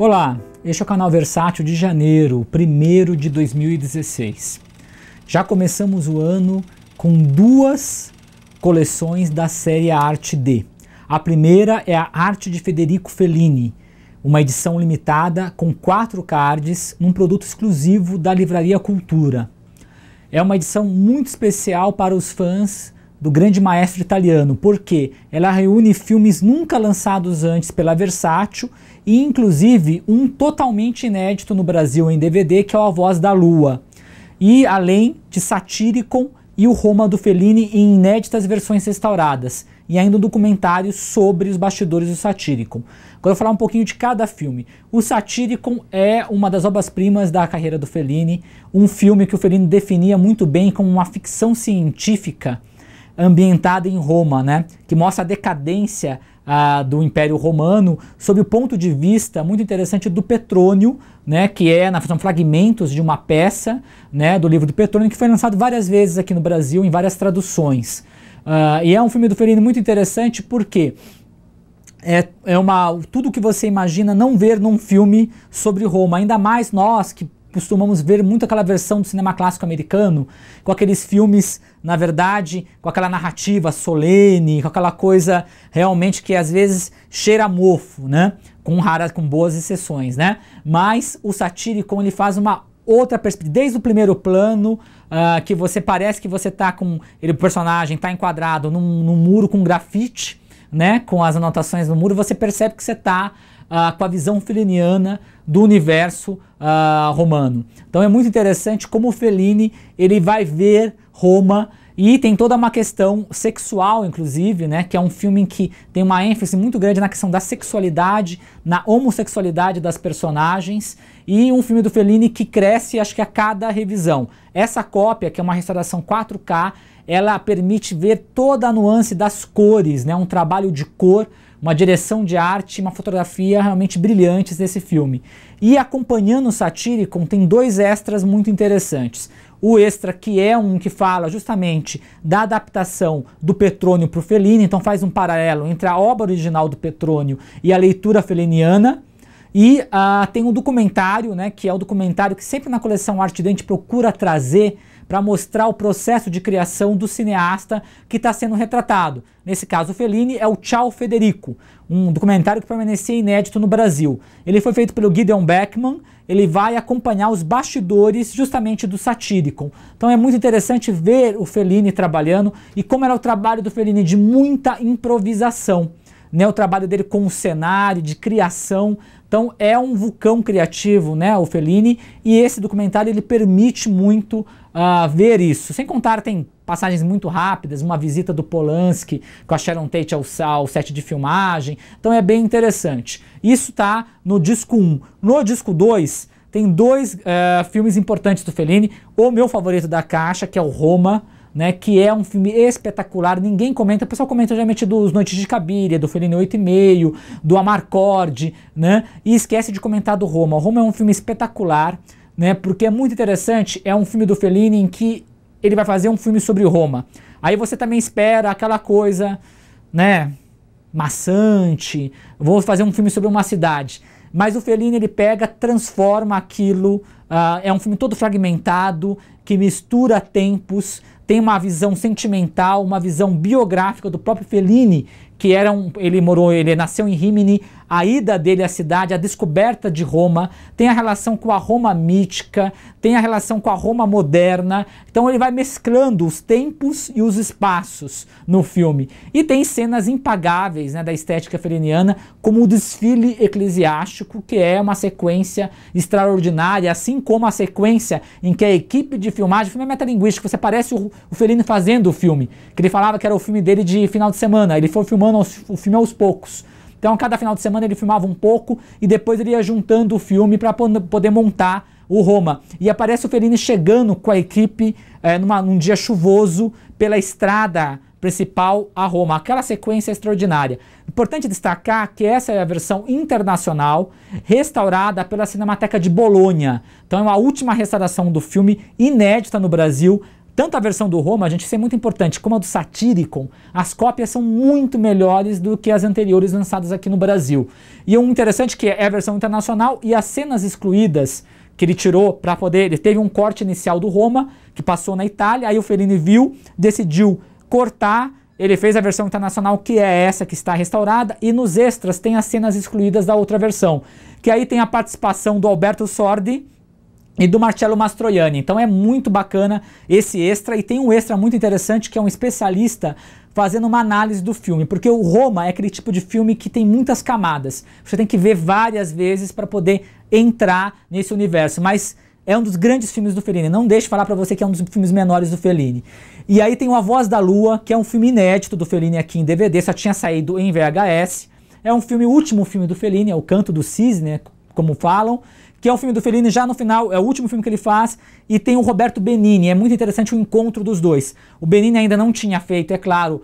Olá, este é o canal Versátil de janeiro, 1º de 2016. Já começamos o ano com duas coleções da série Arte D. A primeira é a Arte de Federico Fellini, uma edição limitada com 4 cards, num produto exclusivo da Livraria Cultura. É uma edição muito especial para os fãs do grande maestro italiano, porque ela reúne filmes nunca lançados antes pela Versátil e inclusive um totalmente inédito no Brasil em DVD, que é o A Voz da Lua, e além de Satyricon e o Roma do Fellini em inéditas versões restauradas, e ainda um documentário sobre os bastidores do Satyricon. Agora eu vou falar um pouquinho de cada filme. O Satyricon é uma das obras-primas da carreira do Fellini, um filme que o Fellini definia muito bem como uma ficção científica ambientada em Roma, né? Que mostra a decadência do Império Romano sob o ponto de vista muito interessante do Petrônio, né? Que são fragmentos de uma peça, né? Do livro do Petrônio, que foi lançado várias vezes aqui no Brasil em várias traduções. E é um filme do Fellini muito interessante porque tudo que você imagina não ver num filme sobre Roma, ainda mais nós que costumamos ver muito aquela versão do cinema clássico americano, com aqueles filmes, na verdade, com aquela narrativa solene, com aquela coisa realmente que às vezes cheira a mofo, né? Com boas exceções, né? Mas o Satyricon, ele faz uma outra perspectiva, desde o primeiro plano, que você parece que você tá com... o personagem está enquadrado num muro com grafite, né? Com as anotações no muro, você percebe que você está com a visão felliniana do universo romano. Então é muito interessante como o Fellini ele vai ver Roma, e tem toda uma questão sexual, inclusive, né, que é um filme em que tem uma ênfase muito grande na questão da sexualidade, na homossexualidade das personagens, e um filme do Fellini que cresce, acho que a cada revisão. Essa cópia, que é uma restauração 4K, ela permite ver toda a nuance das cores, né, um trabalho de cor, uma direção de arte, uma fotografia realmente brilhantes desse filme. E acompanhando o Satyricon tem 2 extras muito interessantes. O extra que é um que fala justamente da adaptação do Petrônio para o Fellini, então faz um paralelo entre a obra original do Petrônio e a leitura felliniana. E tem um documentário, né, que é o documentário que sempre na coleção Arte D a gente procura trazer para mostrar o processo de criação do cineasta que está sendo retratado. Nesse caso, o Fellini é o Ciao Federico, um documentário que permanecia inédito no Brasil. Ele foi feito pelo Gideon Beckman, ele vai acompanhar os bastidores justamente do Satyricon. Então é muito interessante ver o Fellini trabalhando e como era o trabalho do Fellini de muita improvisação, né, o trabalho dele com o cenário, de criação. Então é um vulcão criativo, né, o Fellini, e esse documentário ele permite muito ver isso. Sem contar, tem passagens muito rápidas, uma visita do Polanski com a Sharon Tate ao set de filmagem, então é bem interessante. Isso tá no disco 1. No disco 2 tem 2 filmes importantes do Fellini, o meu favorito da caixa, que é o Roma, né, que é um filme espetacular, ninguém comenta, o pessoal comenta geralmente dos Noites de Cabiria, do Fellini 8,5, do Amarcord, né, e esquece de comentar do Roma. O Roma é um filme espetacular, né, porque é muito interessante, é um filme do Fellini em que ele vai fazer um filme sobre Roma. Aí você também espera aquela coisa, né, maçante, vou fazer um filme sobre uma cidade. Mas o Fellini ele pega, transforma aquilo, é um filme todo fragmentado, que mistura tempos, tem uma visão sentimental, uma visão biográfica do próprio Fellini, que ele nasceu em Rimini, a ida dele à cidade, a descoberta de Roma, tem a relação com a Roma mítica, tem a relação com a Roma moderna, então ele vai mesclando os tempos e os espaços no filme. E tem cenas impagáveis, né, da estética felliniana, como o desfile eclesiástico, que é uma sequência extraordinária, assim como a sequência em que a equipe de filmagem, o filme é metalinguístico, você parece o Fellini fazendo o filme, que ele falava que era o filme dele de final de semana, ele foi filmando o filme aos poucos. Então, cada final de semana ele filmava um pouco e depois ele ia juntando o filme para poder montar o Roma. E aparece o Fellini chegando com a equipe num dia chuvoso pela estrada principal a Roma. Aquela sequência extraordinária. Importante destacar que essa é a versão internacional restaurada pela Cinemateca de Bolonha. Então é uma última restauração do filme, inédita no Brasil, tanto a versão do Roma, a gente, isso é muito importante, como a do Satyricon, as cópias são muito melhores do que as anteriores lançadas aqui no Brasil. E um interessante que é a versão internacional e as cenas excluídas que ele tirou para poder... Ele teve um corte inicial do Roma, que passou na Itália, aí o Fellini viu, decidiu cortar, ele fez a versão internacional, que é essa que está restaurada, e nos extras tem as cenas excluídas da outra versão, que aí tem a participação do Alberto Sordi e do Marcello Mastroianni. Então é muito bacana esse extra, e tem um extra muito interessante que é um especialista fazendo uma análise do filme, porque o Roma é aquele tipo de filme que tem muitas camadas, você tem que ver várias vezes para poder entrar nesse universo, mas é um dos grandes filmes do Fellini, não deixe de falar para você que é um dos filmes menores do Fellini. E aí tem o A Voz da Lua, que é um filme inédito do Fellini aqui em DVD, só tinha saído em VHS, é um filme, o último filme do Fellini, é O Canto do Cisne, como falam, que é um filme do Fellini já no final, é o último filme que ele faz, e tem o Roberto Benigni, é muito interessante o encontro dos dois. O Benigni ainda não tinha feito, é claro,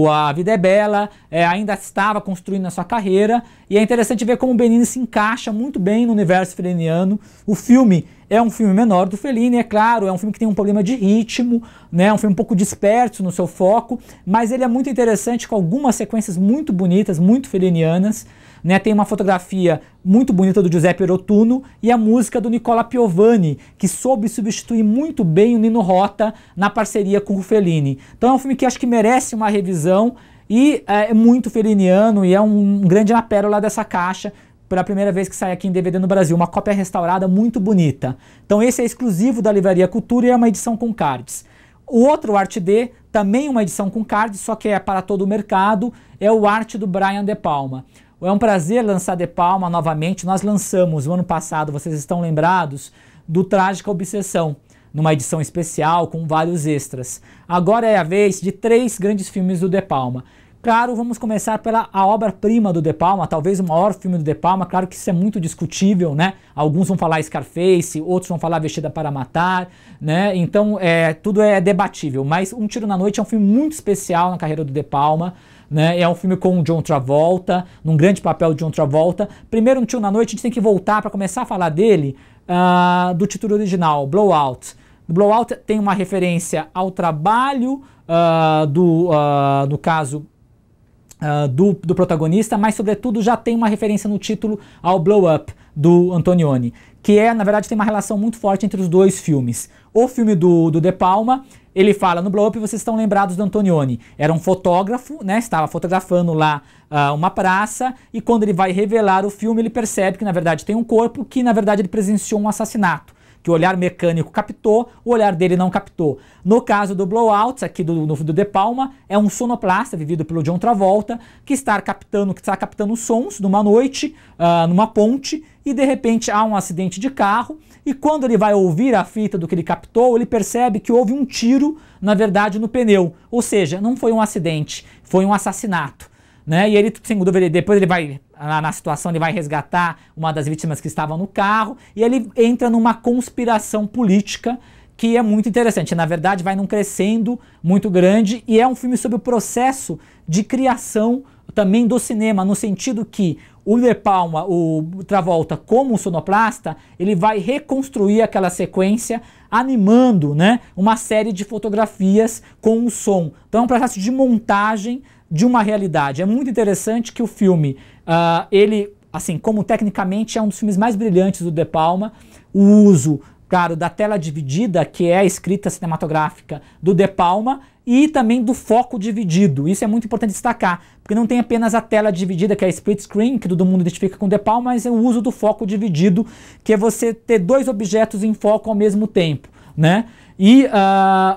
A Vida é Bela, ainda estava construindo a sua carreira, e é interessante ver como o Benigni se encaixa muito bem no universo felliniano. O filme é um filme menor do Fellini, é claro, é um filme que tem um problema de ritmo, né, é um filme um pouco disperso no seu foco, mas ele é muito interessante, com algumas sequências muito bonitas, muito fellinianas, né, tem uma fotografia muito bonita do Giuseppe Rotunno e a música do Nicola Piovani, que soube substituir muito bem o Nino Rota na parceria com o Fellini. Então é um filme que acho que merece uma revisão e é muito felliniano e é um grande pérola dessa caixa, pela primeira vez que sai aqui em DVD no Brasil, uma cópia restaurada muito bonita. Então esse é exclusivo da Livraria Cultura e é uma edição com cards. O outro Arte D, também uma edição com cards, só que é para todo o mercado, é o Arte do Brian De Palma. É um prazer lançar De Palma novamente. Nós lançamos o ano passado, vocês estão lembrados, do Trágica Obsessão, numa edição especial com vários extras. Agora é a vez de 3 grandes filmes do De Palma. Claro, vamos começar pela obra-prima do De Palma, talvez o maior filme do De Palma. Claro que isso é muito discutível, né? Alguns vão falar Scarface, outros vão falar Vestida para Matar, né? Então tudo é debatível, mas Um Tiro na Noite é um filme muito especial na carreira do De Palma, né? É um filme com o John Travolta, num grande papel de John Travolta. Primeiro, Um Tiro na Noite, a gente tem que voltar para começar a falar dele, do título original, Blowout. Blowout tem uma referência ao trabalho no caso do protagonista, mas sobretudo já tem uma referência no título ao Blow Up do Antonioni, que na verdade tem uma relação muito forte entre os dois filmes. O filme do De Palma, ele fala, no Blow Up vocês estão lembrados do Antonioni, era um fotógrafo, né, estava fotografando lá uma praça, e quando ele vai revelar o filme ele percebe que na verdade tem um corpo, que na verdade ele presenciou um assassinato, que o olhar mecânico captou, o olhar dele não captou. No caso do Blowout, aqui do De Palma, é um sonoplasta, vivido pelo John Travolta, que está captando sons numa noite, numa ponte, e de repente há um acidente de carro, e quando ele vai ouvir a fita do que ele captou, ele percebe que houve um tiro, na verdade, no pneu. Ou seja, não foi um acidente, foi um assassinato. Né? E ele, sem dúvida, depois ele vai, na situação, ele vai resgatar uma das vítimas que estava no carro, e ele entra numa conspiração política que é muito interessante. Na verdade, vai num crescendo muito grande, e é um filme sobre o processo de criação também do cinema, no sentido que o De Palma, o Travolta, como sonoplasta, ele vai reconstruir aquela sequência animando, né, uma série de fotografias com o som. Então é um processo de montagem de uma realidade. É muito interessante que o filme, ele, assim, como tecnicamente é um dos filmes mais brilhantes do De Palma, o uso, claro, da tela dividida, que é a escrita cinematográfica do De Palma, e também do foco dividido. Isso é muito importante destacar, porque não tem apenas a tela dividida, que é a split screen, que todo mundo identifica com De Palma, mas é o uso do foco dividido, que é você ter 2 objetos em foco ao mesmo tempo, né? E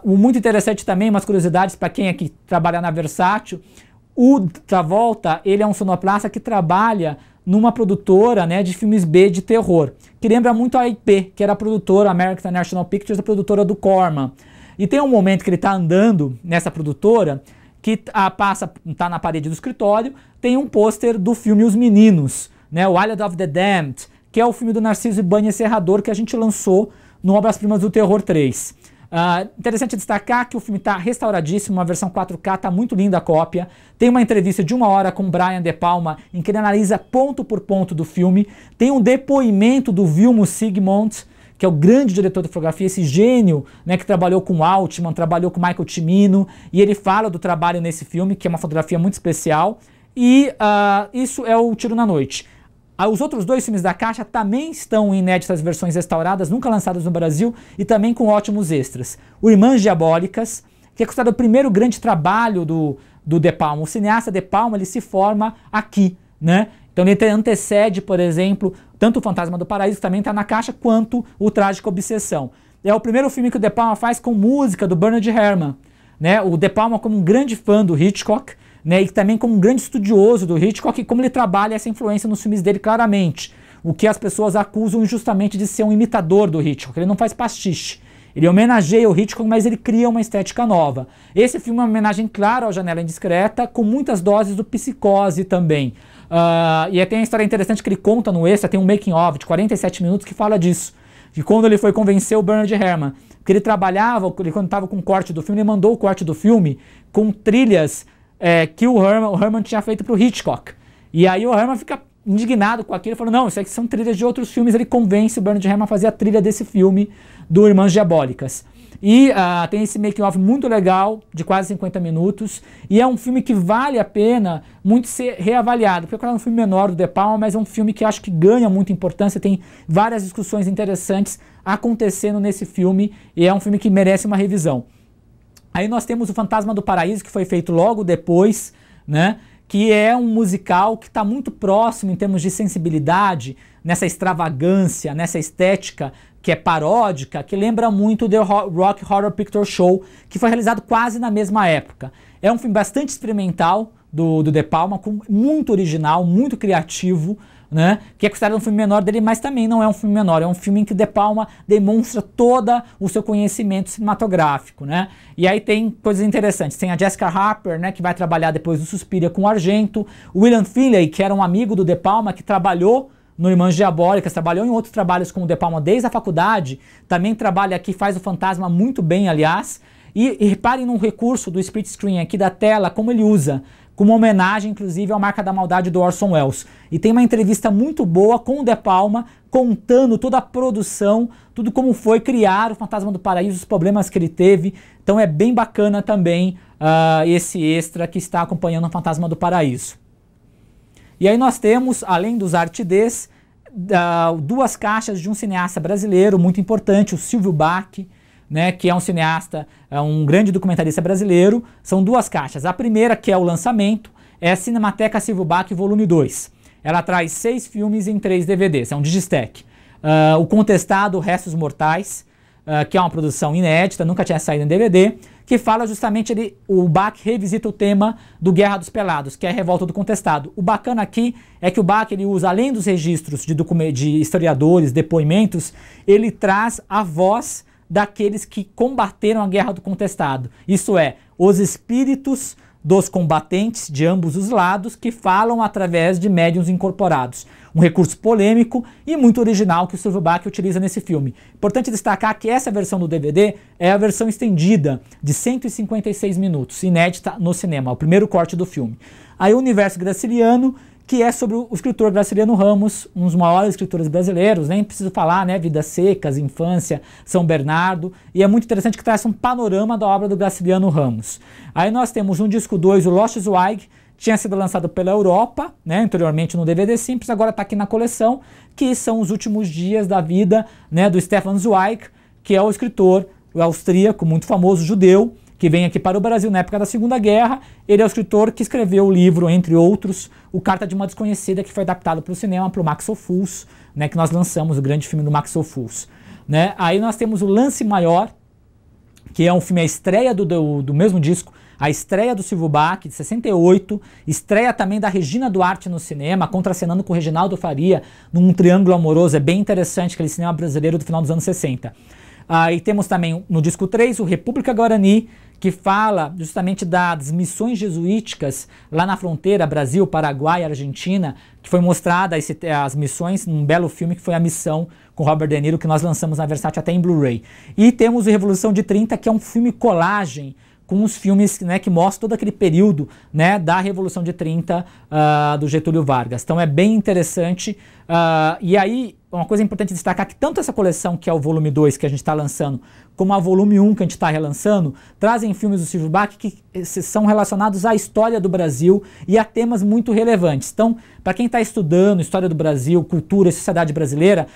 o muito interessante também, umas curiosidades para quem aqui trabalha na Versátil, o Travolta, ele é um sonoplasta que trabalha numa produtora, né, de filmes B de terror, que lembra muito a IP, que era a produtora, American International Pictures, a produtora do Corman. E tem um momento que ele está andando nessa produtora, que tá na parede do escritório, tem um pôster do filme Os Meninos, né, o Island of the Damned, que é o filme do Narciso Ibáñez Serrador, que a gente lançou no Obras Primas do Terror 3. Interessante destacar que o filme está restauradíssimo, uma versão 4K, está muito linda a cópia. Tem uma entrevista de 1 hora com o Brian De Palma, em que ele analisa ponto por ponto do filme. Tem um depoimento do Vilmo Sigmund, que é o grande diretor de fotografia, esse gênio, né, que trabalhou com Altman, trabalhou com Michael Cimino, e ele fala do trabalho nesse filme, que é uma fotografia muito especial, e isso é o Tiro na Noite. Os outros dois filmes da Caixa também estão em inéditas versões restauradas, nunca lançadas no Brasil, e também com ótimos extras. O Irmãs Diabólicas, que é considerado o primeiro grande trabalho do De Palma. O cineasta De Palma, ele se forma aqui, né? Então ele antecede, por exemplo, tanto o Fantasma do Paraíso, que também está na Caixa, quanto o Trágica Obsessão. É o primeiro filme que o De Palma faz com música do Bernard Herrmann, né? O De Palma como um grande fã do Hitchcock, né, e também como um grande estudioso do Hitchcock, e como ele trabalha essa influência nos filmes dele claramente. O que as pessoas acusam injustamente de ser um imitador do Hitchcock. Ele não faz pastiche. Ele homenageia o Hitchcock, mas ele cria uma estética nova. Esse filme é uma homenagem clara ao Janela Indiscreta, com muitas doses do Psicose também. E tem uma história interessante que ele conta no extra, tem um making of de 47 minutos que fala disso. Que quando ele foi convencer o Bernard Herrmann, que ele trabalhava, quando estava com o corte do filme, ele mandou o corte do filme com trilhas que o Herrmann tinha feito para o Hitchcock. E aí o Herrmann fica indignado com aquilo, falou, não, isso aqui são trilhas de outros filmes. Ele convence o Bernard Herrmann a fazer a trilha desse filme do Irmãs Diabólicas. E tem esse making-of muito legal, de quase 50 minutos, e é um filme que vale a pena muito ser reavaliado, porque é um filme menor do De Palma, mas é um filme que acho que ganha muita importância, tem várias discussões interessantes acontecendo nesse filme, e é um filme que merece uma revisão. Aí nós temos o Fantasma do Paraíso, que foi feito logo depois, né? Que é um musical que está muito próximo em termos de sensibilidade, nessa extravagância, nessa estética que é paródica, que lembra muito The Rock Horror Picture Show, que foi realizado quase na mesma época. É um filme bastante experimental do De Palma, muito original, muito criativo, né? Que é considerado um filme menor dele, mas também não é um filme menor, é um filme em que De Palma demonstra todo o seu conhecimento cinematográfico, né? E aí tem coisas interessantes, tem a Jessica Harper, né, que vai trabalhar depois do Suspiria com o Argento, o William Finlay, que era um amigo do De Palma, que trabalhou no Irmãs Diabólicas, trabalhou em outros trabalhos com o De Palma desde a faculdade, também trabalha aqui, faz o Fantasma muito bem, aliás, e reparem num recurso do split screen aqui da tela, como ele usa, com uma homenagem, inclusive, ao Marca da Maldade do Orson Welles. E tem uma entrevista muito boa com o De Palma, contando toda a produção, tudo como foi criar o Fantasma do Paraíso, os problemas que ele teve. Então é bem bacana também esse extra que está acompanhando o Fantasma do Paraíso. E aí nós temos, além dos Artides, duas caixas de um cineasta brasileiro muito importante, o Silvio Bach, né, que é um cineasta, um grande documentarista brasileiro. São duas caixas. A primeira, que é o lançamento, é a Cinemateca Silvio Bach Volume 2. Ela traz 6 filmes em 3 DVDs, é um digistack. O Contestado Restos Mortais, que é uma produção inédita, nunca tinha saído em DVD, que fala justamente, o Bach revisita o tema do Guerra dos Pelados, que é a Revolta do Contestado. O bacana aqui é que o Bach, ele usa, além dos registros de historiadores, depoimentos, ele traz a voz daqueles que combateram a Guerra do Contestado. Isso é, os espíritos dos combatentes de ambos os lados que falam através de médiuns incorporados. Um recurso polêmico e muito original que o Silvio Bach utiliza nesse filme. Importante destacar que essa versão do DVD é a versão estendida de 156 minutos, inédita no cinema, o primeiro corte do filme. Aí o Universo Graciliano, que é sobre o escritor Graciliano Ramos, um dos maiores escritores brasileiros, nem preciso falar, né? Vidas Secas, Infância, São Bernardo, e é muito interessante que traz um panorama da obra do Graciliano Ramos. Aí nós temos no disco 2 o Lost Zweig, tinha sido lançado pela Europa, né, anteriormente no DVD simples, agora está aqui na coleção, que são os últimos dias da vida, né, do Stefan Zweig, que é o escritor austríaco, muito famoso, judeu, que vem aqui para o Brasil na época da Segunda Guerra. Ele é o escritor que escreveu o livro, entre outros, O Carta de uma Desconhecida, que foi adaptado para o cinema, para o Max Ophuls, né, que nós lançamos, o grande filme do Max Ophuls. Né? Aí nós temos o Lance Maior, que é um filme, a estreia do mesmo disco, a estreia do Silvio Bach, de 68, estreia também da Regina Duarte no cinema, contracenando com o Reginaldo Faria, num triângulo amoroso, é bem interessante, aquele cinema brasileiro do final dos anos 60. E temos também no disco 3 o República Guarani, que fala justamente das missões jesuíticas lá na fronteira Brasil, Paraguai, Argentina, que foi mostrada as missões num belo filme que foi A Missão, com Robert De Niro, que nós lançamos na Versátil até em Blu-ray. E temos o Revolução de 30, que é um filme colagem, com os filmes, né, que mostram todo aquele período, né, da Revolução de 30 do Getúlio Vargas. Então é bem interessante. E aí, uma coisa importante destacar que tanto essa coleção, que é o volume 2 que a gente está lançando, como a volume 1 que a gente está relançando, trazem filmes do Silvio Bach que são relacionados à história do Brasil e a temas muito relevantes. Então, para quem está estudando história do Brasil, cultura e sociedade brasileira,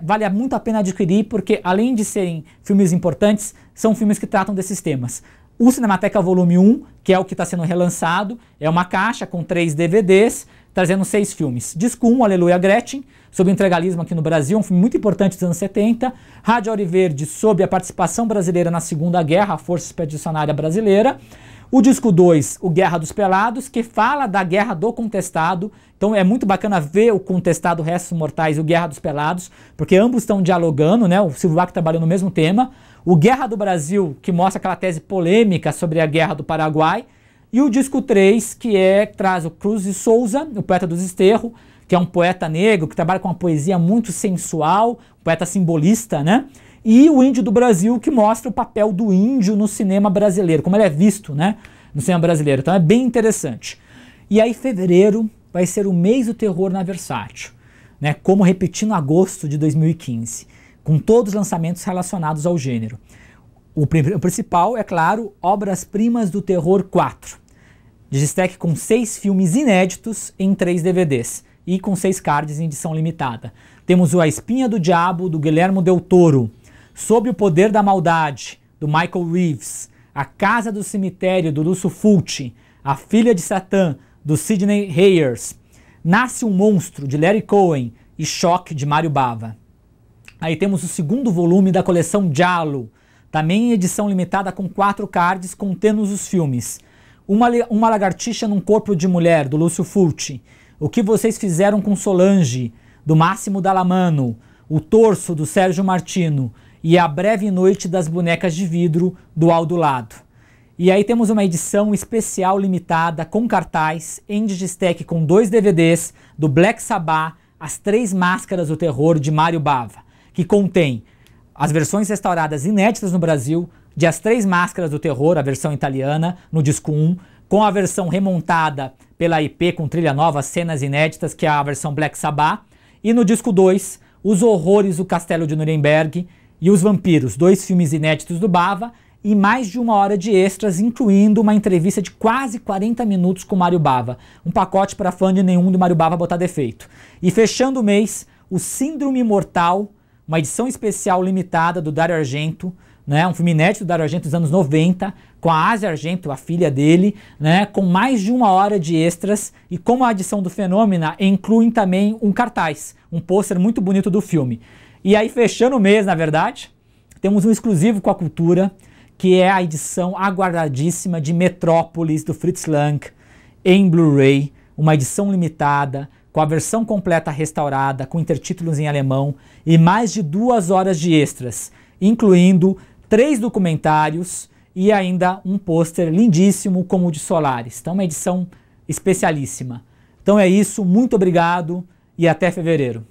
vale muito a pena adquirir, porque além de serem filmes importantes, são filmes que tratam desses temas. O Cinemateca Volume 1, que é o que está sendo relançado, é uma caixa com 3 DVDs, trazendo 6 filmes. Disco 1, Aleluia Gretchen, sobre o integralismo aqui no Brasil, um filme muito importante dos anos 70. Rádio Ouro Verde, sobre a participação brasileira na Segunda Guerra, a Força Expedicionária Brasileira. O disco 2, o Guerra dos Pelados, que fala da Guerra do Contestado. Então é muito bacana ver o Contestado, Restos Mortais e o Guerra dos Pelados, porque ambos estão dialogando, né? O Silvio Bach trabalhou no mesmo tema. O Guerra do Brasil, que mostra aquela tese polêmica sobre a Guerra do Paraguai. E o disco 3, que traz o Cruz de Souza, o poeta do Desterro, que é um poeta negro, que trabalha com uma poesia muito sensual, poeta simbolista, né? E o Índio do Brasil, que mostra o papel do índio no cinema brasileiro, como ele é visto, né, no cinema brasileiro. Então é bem interessante. E aí fevereiro vai ser o mês do terror na Versátil, né, como repetindo agosto de 2015, com todos os lançamentos relacionados ao gênero. O principal, é claro, Obras-Primas do Terror 4, de destaque com 6 filmes inéditos em 3 DVDs e com 6 cards em edição limitada. Temos o A Espinha do Diabo, do Guillermo del Toro, Sob o Poder da Maldade, do Michael Reeves, A Casa do Cemitério, do Lúcio Fulci, A Filha de Satã, do Sidney Hayers, Nasce um Monstro, de Larry Cohen e Choque, de Mário Bava. Aí temos o segundo volume da coleção Giallo, também em edição limitada com 4 cards contendo os filmes. Uma Lagartixa num Corpo de Mulher, do Lúcio Fulci, O que Vocês Fizeram com Solange, do Máximo Dallamano, O Torso, do Sérgio Martino, e A Breve Noite das Bonecas de Vidro, do Aldo Lado. E aí temos uma edição especial limitada com cartaz, em digistack com 2 DVDs, do Black Sabbath, As 3 Máscaras do Terror, de Mário Bava, que contém as versões restauradas inéditas no Brasil, de As 3 Máscaras do Terror, a versão italiana, no disco 1, com a versão remontada pela IP com trilha nova, cenas inéditas, que é a versão Black Sabbath, e no disco 2, Os Horrores do Castelo de Nuremberg e Os Vampiros, 2 filmes inéditos do Bava, e mais de 1 hora de extras, incluindo uma entrevista de quase 40 minutos com Mário Bava. Um pacote para fã de nenhum do Mário Bava botar defeito. E fechando o mês, o Síndrome Mortal, uma edição especial limitada do Dario Argento, né, um filme inédito do Dario Argento dos anos 90, com a Asia Argento, a filha dele, né, com mais de 1 hora de extras, e como a edição do Fenômena, incluem também um cartaz, um pôster muito bonito do filme. E aí, fechando o mês, na verdade, temos um exclusivo com a Cultura, que é a edição aguardadíssima de Metrópolis, do Fritz Lang, em Blu-ray, uma edição limitada, com a versão completa restaurada, com intertítulos em alemão, e mais de 2 horas de extras, incluindo 3 documentários e ainda um pôster lindíssimo como o de Solaris. Então, uma edição especialíssima. Então é isso, muito obrigado e até fevereiro.